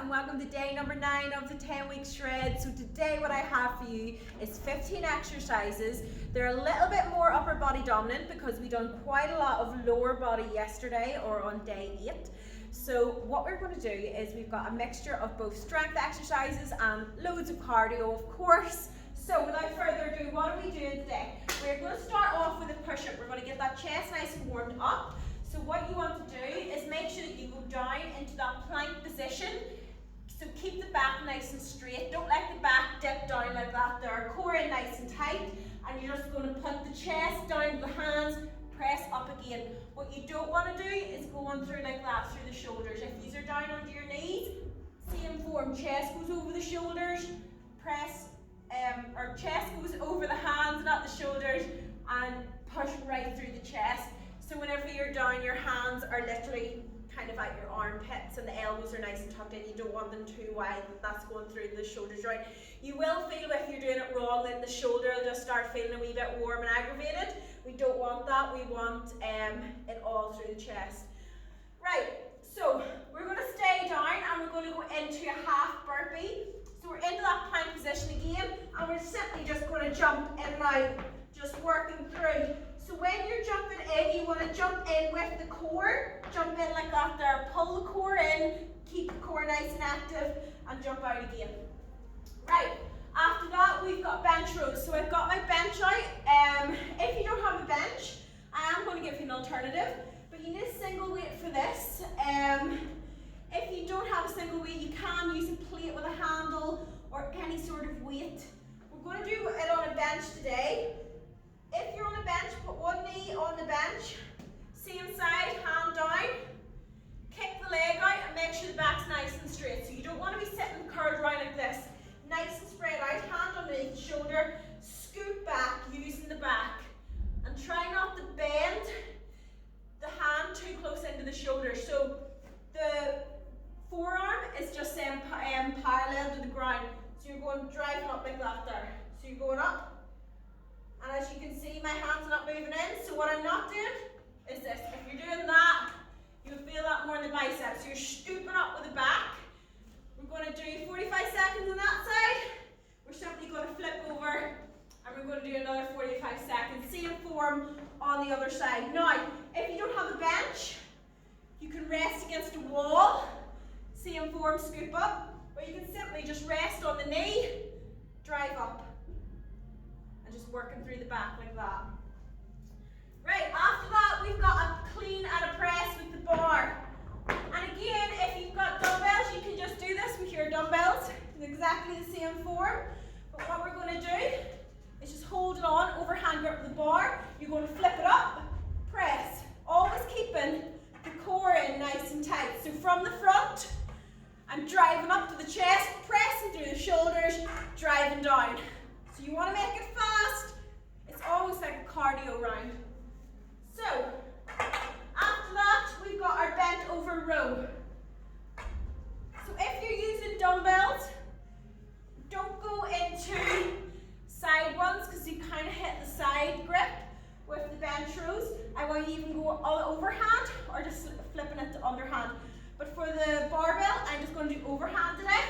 and welcome to day number 9 of the 10-week shred. So today what I have for you is 15 exercises. They're a little bit more upper body dominant because we done quite a lot of lower body yesterday or on day 8. So what we're going to do is we've got a mixture of both strength exercises and loads of cardio, of course. So without further ado, what are we doing today? We're going to start off with a push-up. We're going to get that chest nice and warmed up. So what you want to do is make sure that you go down into that plank position. So keep the back nice and straight. Don't let the back dip down like that there. Core in nice and tight. And you're just going to put the chest down to the hands, press up again. What you don't want to do is go on through like that through the shoulders. If these are down onto your knees, same form. Chest goes over the shoulders, press, or chest goes over the hands, not the shoulders, and push right through the chest. So whenever you're down, your hands are literally kind of at your armpits and the elbows are nice and tucked in. You don't want them too wide, that's going through the shoulders, right? You will feel if you're doing it wrong that the shoulder will just start feeling a wee bit warm and aggravated. We don't want that, we want it all through the chest. Right, so we're going to stay down and we're going to go into a half burpee. So we're into that plank position again and we're simply just going to jump in and out, just working through. So when you're jumping in, you want to jump in with the core, jump in like that there, pull the core in, keep the core nice and active, and jump out again. Right, after that we've got bench rows. So I've got my bench out. If you don't have a bench, I am going to give you an alternative, but you need a single weight for this. If you don't have a single weight, you can use a plate with a handle or any sort of weight. We're going to do it on a bench today. If you're on a bench, put one knee on the bench, same side, hand down, kick the leg out and make sure the back's nice and straight. So you don't want to be sitting curled around like this. Nice and spread out, hand underneath the shoulder, scoot back using the back. And try not to bend the hand too close into the shoulder. So the forearm is just parallel to the ground. So you're going driving up like that there. So you're going up. And as you can see, my hands are not moving in. So what I'm not doing is this. If you're doing that, you'll feel that more in the biceps. So you're scooping up with the back. We're going to do 45 seconds on that side. We're simply going to flip over and we're going to do another 45 seconds. Same form on the other side. Now, if you don't have a bench, you can rest against a wall. Same form, scoop up. Or you can simply just rest on the knee, drive up. And just working through the back like that. Right, after that we've got a clean and a press with the bar. And again, if you've got dumbbells, you can just do this with your dumbbells. It's exactly the same form. But what we're going to do is just hold it on, overhand grip the bar. You're going to flip it up, press. Always keeping the core in nice and tight. So from the front, I'm driving up to the chest, pressing through the shoulders, driving down. So you want to make it fast. It's almost like a cardio round. So, after that, we've got our bent over row. So if you're using dumbbells, don't go into side ones because you kind of hit the side grip with the bench rows. I want you to even go all overhand or just flipping it to underhand. But for the barbell, I'm just going to do overhand today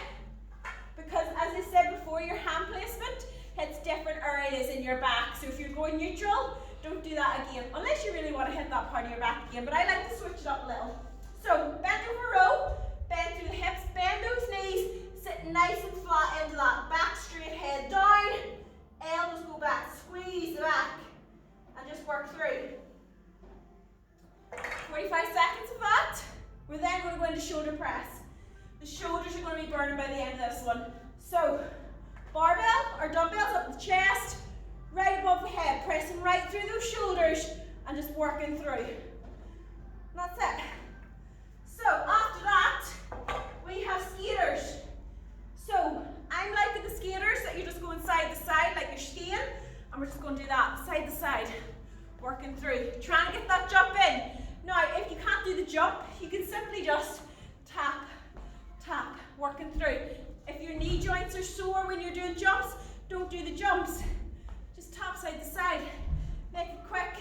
because as I said before, your hand placement hits different areas in your back. So if you're going neutral, don't do that again, unless you really want to hit that part of your back again. But I like to switch it up a little. So bend over row, bend through the hips, bend those knees, sit nice and flat into that. Back straight, head down, elbows go back, squeeze the back, and just work through. 45 seconds of that. We're then going to go into shoulder press. The shoulders are going to be burning by the end of this one. So barbell or dumbbells up the chest, right above the head, pressing right through those shoulders and just working through. And that's it. So after that, we have skaters. So I'm liking the skaters that you're just going side to side like you're skiing, and we're just going to do that side to side, working through. Try and get that jump in. Now, if you can't do the jump, you can simply just tap, tap, working through. If your knee joints are sore when you're doing jumps, don't do the jumps. Just tap side to side. Make it quick.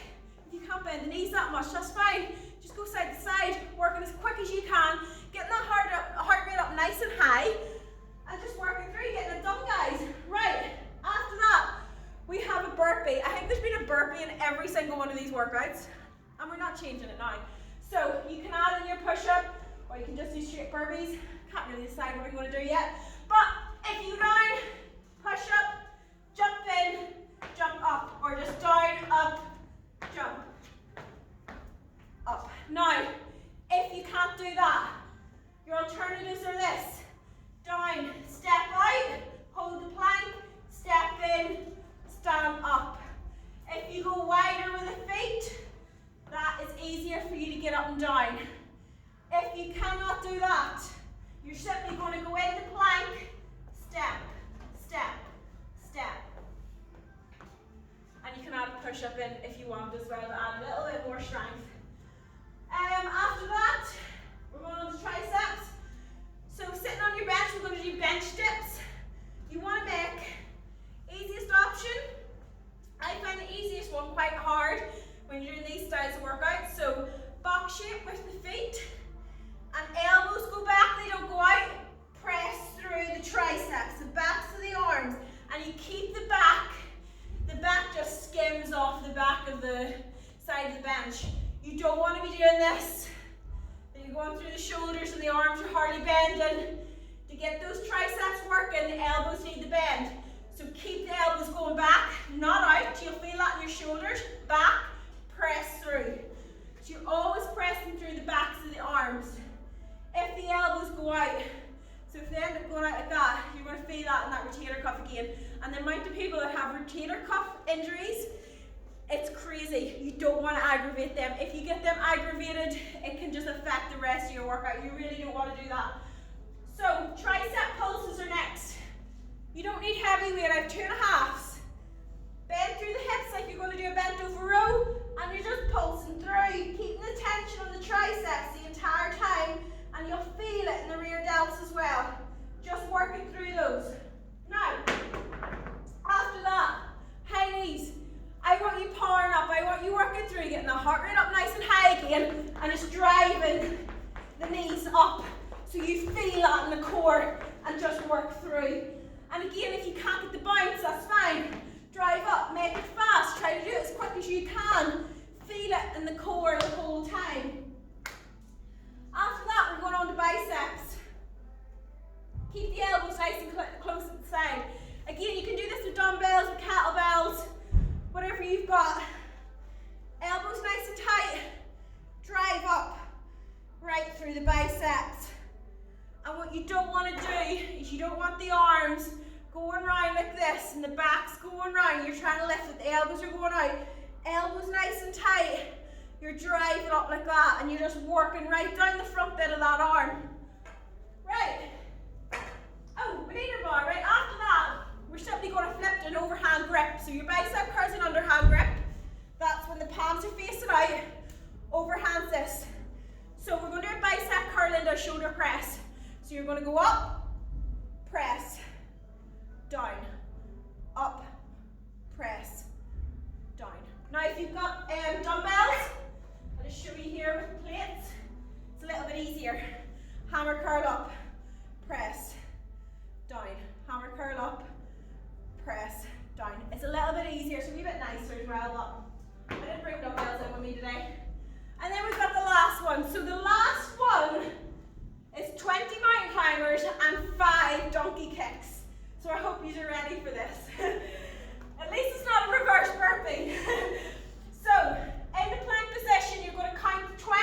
If you can't bend the knees that much, that's fine. Just go side to side, working as quick as you can, getting that heart rate up nice and high. do straight burpees. Can't really decide what I'm going to do yet. But if you down, push up, jump in, jump up, or just down, up, jump, up. Now, if you can't do that, your alternatives are this. Down, step out, hold the plank, step in, stand up. If you go wider with the feet, that is easier for you to get up and down. If you cannot do that, you're simply going to go into plank, step, step, step. And you can add a push-up in if you want as well to add a little bit more strength. After that, we're going on to triceps. So sitting on your bench, we're going to do bench dips. You want to make easiest option. I find the easiest one quite hard when you're doing these styles of workouts. So box shape with the feet, and elbows go back, they don't go out. Press through the triceps, the backs of the arms, and you keep the back just skims off the back of the side of the bench. You don't want to be doing this. Then you're going through the shoulders and the arms are hardly bending. To get those triceps working, the elbows need to bend. So keep the elbows going back, not out. You'll feel that in your shoulders. Back, press through. So you're always pressing through the backs of the arms. If the elbows go out, so if they end up going out like that, you're going to feel that in that rotator cuff again. And the amount of people that have rotator cuff injuries, it's crazy. You don't want to aggravate them. If you get them aggravated, it can just affect the rest of your workout. You really don't want to do that. So tricep pulses are next. You don't need heavy weight. I have 2.5s. Bend through the hips like you're going to do a bent over row, and you're just pulsing through, keeping the tension on the triceps the entire time, and you'll feel it in the rear delts as well. Just working through those. Now, after that, high knees. I want you powering up. I want you working through, getting the heart rate up nice and high again, and just driving the knees up so you feel that in the core, and just work through. And again, if you can't get the bounce, that's fine. Drive up, make it fast. Try to do it as quick as you can. Feel it in the core the whole time. After that, we're going on to biceps. Keep the elbows nice and close at the side. Again, you can do this with dumbbells, with kettlebells, whatever you've got. Elbows nice and tight. Drive up right through the biceps. And what you don't want to do is you don't want the arms going round like this and the back's going round. You're trying to lift it, the elbows are going out. Elbows nice and tight. You're driving up like that, and you're just working right down the front bit of that arm. Right. Oh, banana bar, right? After that, we're simply going to flip to an overhand grip. So your bicep curls an underhand grip. That's when the palms are facing out. Overhand this. So we're going to do a bicep curl into a shoulder press. So you're going to go up, press, down, up, press, down. Now if you've got dumbbells, I'll just show you here with the plates. It's a little bit easier. Hammer curl up, press, down. Hammer curl up, press, down. It's a little bit easier, so a wee bit nicer as well, but I didn't bring dumbbells in with me today. And then we've got the last one. So the last one is 20 mountain climbers and 5 donkey kicks. So I hope you're ready for this. At least it's not a reverse burpee. So, in the plank position, you're going to count 20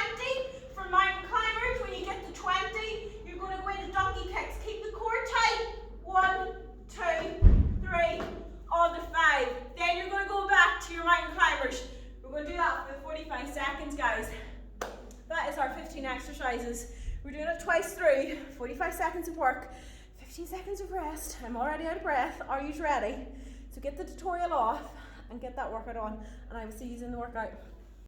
for mountain climbers. When you get to 20, you're going to go into donkey kicks. Keep the core tight. 1, 2, 3, on to 5. Then you're going to go back to your mountain climbers. We're going to do that for 45 seconds, guys. That is our 15 exercises. We're doing it twice through, 45 seconds of work, 15 seconds of rest. I'm already out of breath. Are you ready? So get the tutorial off and get that workout on, and I will see you in the workout.